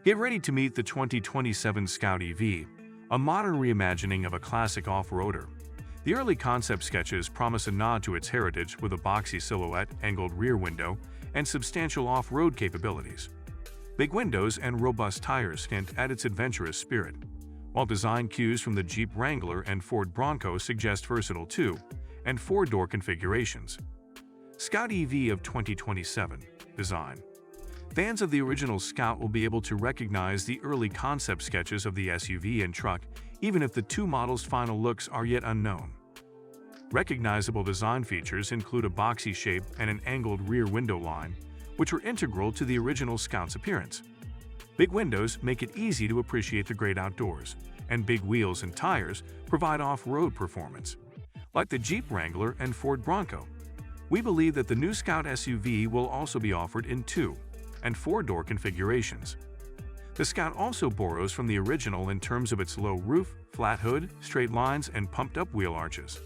Get ready to meet the 2027 Scout EV, a modern reimagining of a classic off-roader. The early concept sketches promise a nod to its heritage with a boxy silhouette, angled rear window, and substantial off-road capabilities. Big windows and robust tires hint at its adventurous spirit, while design cues from the Jeep Wrangler and Ford Bronco suggest versatile 2- and 4-door configurations. Scout EV of 2027 design. Fans of the original Scout will be able to recognize the early concept sketches of the SUV and truck, even if the two models' final looks are yet unknown. Recognizable design features include a boxy shape and an angled rear window line, which were integral to the original Scout's appearance. Big windows make it easy to appreciate the great outdoors, and big wheels and tires provide off-road performance. Like the Jeep Wrangler and Ford Bronco, we believe that the new Scout SUV will also be offered in 2- and 4-door configurations. The Scout also borrows from the original in terms of its low roof, flat hood, straight lines, and pumped-up wheel arches.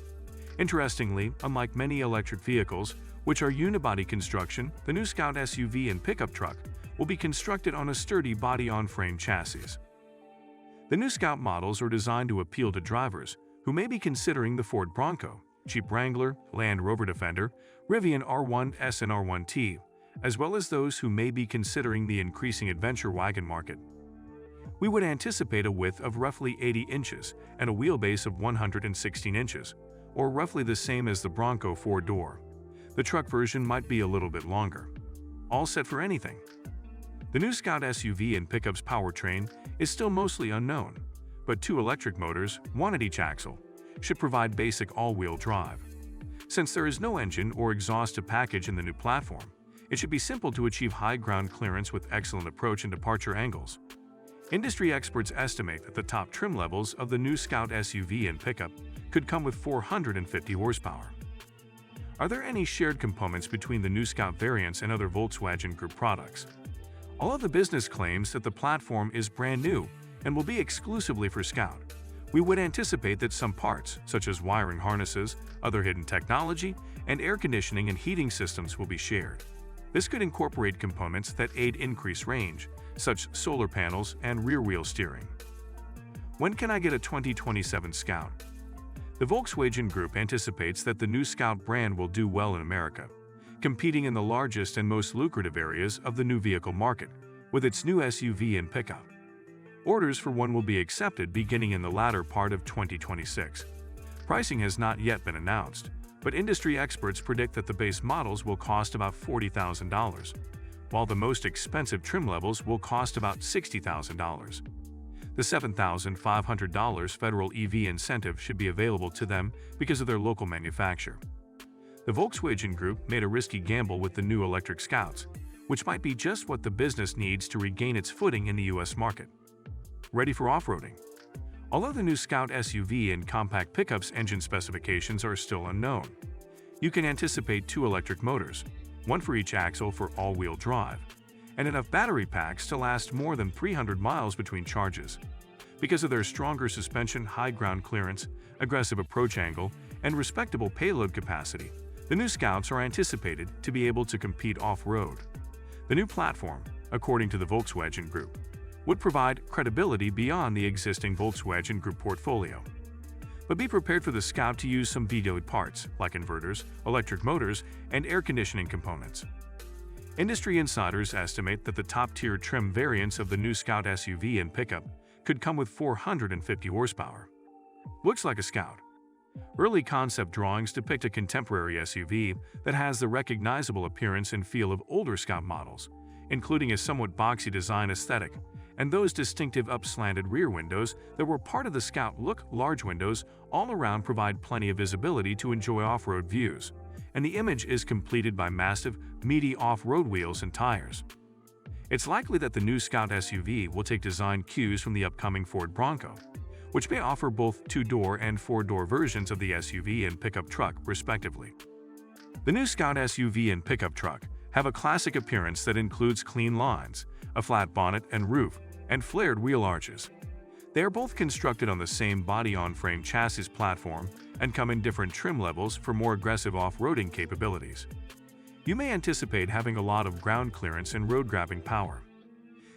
Interestingly, unlike many electric vehicles, which are unibody construction, the new Scout SUV and pickup truck will be constructed on a sturdy body-on-frame chassis. The new Scout models are designed to appeal to drivers who may be considering the Ford Bronco, Jeep Wrangler, Land Rover Defender, Rivian R1S and R1T, as well as those who may be considering the increasing adventure wagon market. We would anticipate a width of roughly 80 inches and a wheelbase of 116 inches, or roughly the same as the Bronco 4-door. The truck version might be a little bit longer. All set for anything. The new Scout SUV and pickup's powertrain is still mostly unknown, but 2 electric motors, 1 at each axle, should provide basic all-wheel drive. Since there is no engine or exhaust to package in the new platform, it should be simple to achieve high ground clearance with excellent approach and departure angles. Industry experts estimate that the top trim levels of the new Scout SUV and pickup could come with 450 horsepower. Are there any shared components between the new Scout variants and other Volkswagen Group products? Although the business claims that the platform is brand new and will be exclusively for Scout, we would anticipate that some parts, such as wiring harnesses, other hidden technology, and air conditioning and heating systems will be shared. This could incorporate components that aid increased range, such as solar panels and rear-wheel steering. When can I get a 2027 Scout? The Volkswagen Group anticipates that the new Scout brand will do well in America, competing in the largest and most lucrative areas of the new vehicle market with its new SUV and pickup. Orders for one will be accepted beginning in the latter part of 2026. Pricing has not yet been announced, but industry experts predict that the base models will cost about $40,000, while the most expensive trim levels will cost about $60,000. The $7,500 federal EV incentive should be available to them because of their local manufacture. The Volkswagen Group made a risky gamble with the new electric Scouts, which might be just what the business needs to regain its footing in the U.S. market. Ready for off-roading? Although the new Scout SUV and compact pickups engine specifications are still unknown, you can anticipate 2 electric motors, 1 for each axle for all-wheel drive, and enough battery packs to last more than 300 miles between charges. Because of their stronger suspension, high ground clearance, aggressive approach angle, and respectable payload capacity, the new Scouts are anticipated to be able to compete off-road. The new platform, according to the Volkswagen Group, would provide credibility beyond the existing Volkswagen Group portfolio. But be prepared for the Scout to use some vetoed parts, like inverters, electric motors, and air conditioning components. Industry insiders estimate that the top-tier trim variants of the new Scout SUV and pickup could come with 450 horsepower. Looks like a Scout. Early concept drawings depict a contemporary SUV that has the recognizable appearance and feel of older Scout models, including a somewhat boxy design aesthetic, and those distinctive up-slanted rear windows that were part of the Scout look. Large windows all around provide plenty of visibility to enjoy off-road views, and the image is completed by massive, meaty off-road wheels and tires. It's likely that the new Scout SUV will take design cues from the upcoming Ford Bronco, which may offer both 2-door and 4-door versions of the SUV and pickup truck, respectively. The new Scout SUV and pickup truck have a classic appearance that includes clean lines, a flat bonnet and roof, and flared wheel arches. They are both constructed on the same body-on-frame chassis platform and come in different trim levels for more aggressive off-roading capabilities. You may anticipate having a lot of ground clearance and road-grabbing power.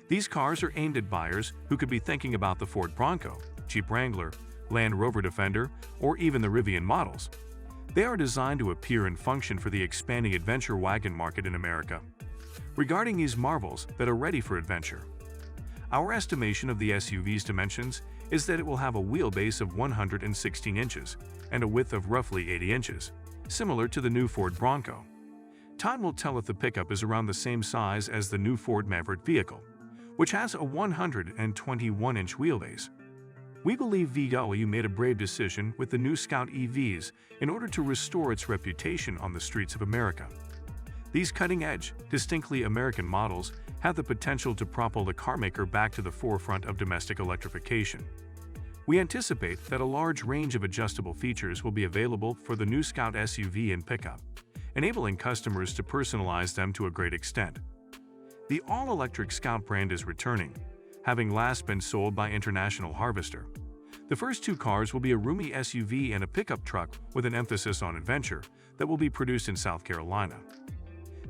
These cars are aimed at buyers who could be thinking about the Ford Bronco, Jeep Wrangler, Land Rover Defender, or even the Rivian models. They are designed to appear and function for the expanding adventure wagon market in America. Regarding these marvels that are ready for adventure, our estimation of the SUV's dimensions is that it will have a wheelbase of 116 inches and a width of roughly 80 inches, similar to the new Ford Bronco. Time will tell if the pickup is around the same size as the new Ford Maverick vehicle, which has a 121-inch wheelbase. We believe VW made a brave decision with the new Scout EVs in order to restore its reputation on the streets of America. These cutting-edge, distinctly American models have the potential to propel the carmaker back to the forefront of domestic electrification. We anticipate that a large range of adjustable features will be available for the new Scout SUV and pickup, enabling customers to personalize them to a great extent. The all-electric Scout brand is returning, having last been sold by International Harvester. The first two cars will be a roomy SUV and a pickup truck with an emphasis on adventure that will be produced in South Carolina.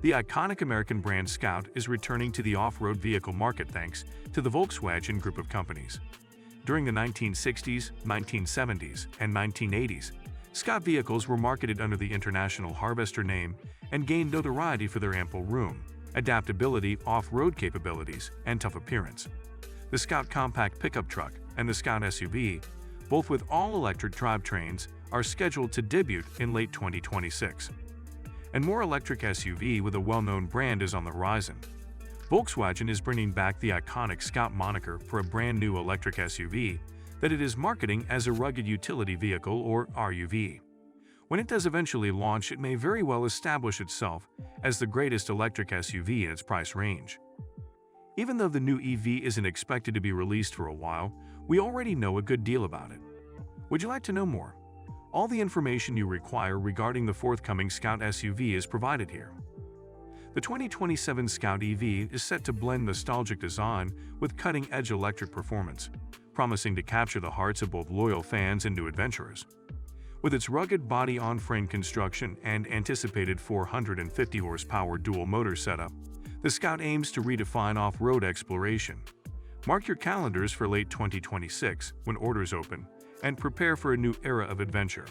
The iconic American brand Scout is returning to the off-road vehicle market thanks to the Volkswagen group of companies. During the 1960s, 1970s, and 1980s, Scout vehicles were marketed under the International Harvester name and gained notoriety for their ample room, adaptability, off-road capabilities, and tough appearance. The Scout compact pickup truck and the Scout SUV, both with all-electric drivetrains, are scheduled to debut in late 2026. And more electric SUV with a well-known brand is on the horizon. Volkswagen is bringing back the iconic Scout moniker for a brand new electric SUV that it is marketing as a rugged utility vehicle or RUV. When it does eventually launch, it may very well establish itself as the greatest electric SUV in its price range. Even though the new EV isn't expected to be released for a while, we already know a good deal about it. Would you like to know more? All the information you require regarding the forthcoming Scout SUV is provided here. The 2027 Scout EV is set to blend nostalgic design with cutting-edge electric performance, promising to capture the hearts of both loyal fans and new adventurers. With its rugged body-on-frame construction and anticipated 450 horsepower dual-motor setup, the Scout aims to redefine off-road exploration. Mark your calendars for late 2026 when orders open, and prepare for a new era of adventure.